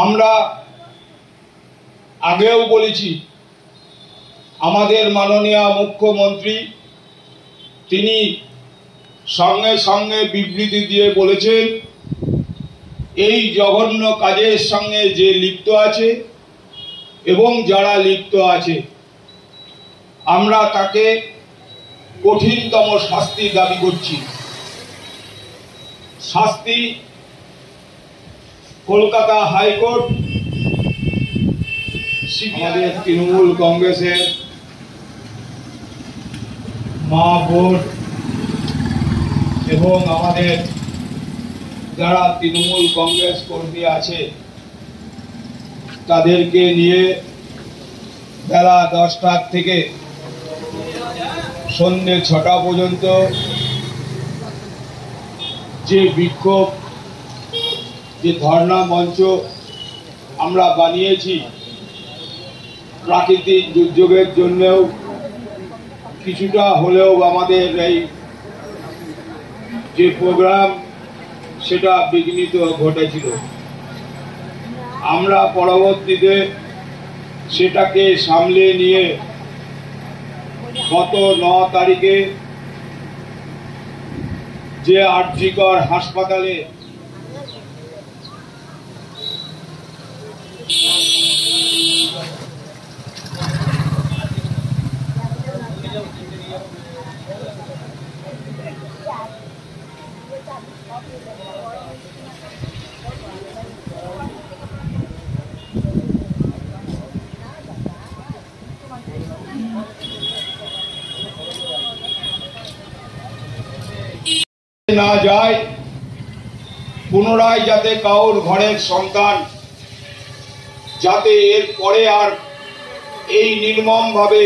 আমরা আগেও বলেছি আমাদের মাননীয় মুখ্যমন্ত্রী তিনি সঙ্গে সঙ্গে বিবৃতি দিয়ে বলেছেন এই জঘন্য কাজের সঙ্গে যে লিপ্ত আছে এবং যারা লিপ্ত আছে আমরা তাকে কঠিনতম শাস্তি দাবি করছি। শাস্তি কলকাতা হাইকোর্ট, আমাদের তৃণমূল কংগ্রেসের মা বোন এবং আমাদের যারা তৃণমূল কংগ্রেস কর্মী আছে তাদেরকে নিয়ে বেলা 10টার থেকে সন্ধ্যে 6টা পর্যন্ত যে বিক্ষোভ, যে ধর্ণা মঞ্চ আমরা বানিয়েছি প্রাকৃতিক দুর্যোগের জন্যও কিছুটা হলেও আমাদের এই যে প্রোগ্রাম সেটা বিঘ্নিত ঘটেছিল। আমরা পরবর্তীতে সেটাকে সামলে নিয়ে গত 9 তারিখে যে আরজিকর হাসপাতালে না যায়, পুনরায় যাতে কাউর ঘরের সন্তান যাতে এর পরে আর এই নির্মমভাবে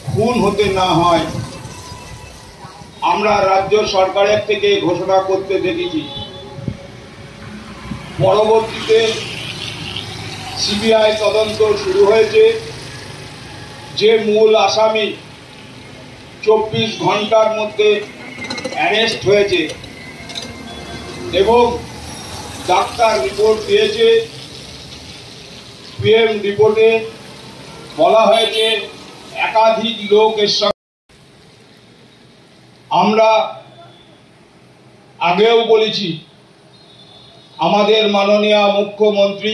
খুন হতে না হয় আমরা রাজ্য সরকারের থেকে ঘোষণা করতে দেখেছি। পরবর্তীতে সিবিআই তদন্ত শুরু হয়েছে। যে মূল আসামি 24 ঘন্টার মধ্যে অ্যারেস্ট হয়েছে এবং ডাক্তার রিপোর্ট দিয়েছে। পিএম রিপোর্টে বলা হয়েছে একাধিক লোক এর সঙ্গে। আমরা আগেও বলেছি আমাদের মাননীয় মুখ্যমন্ত্রী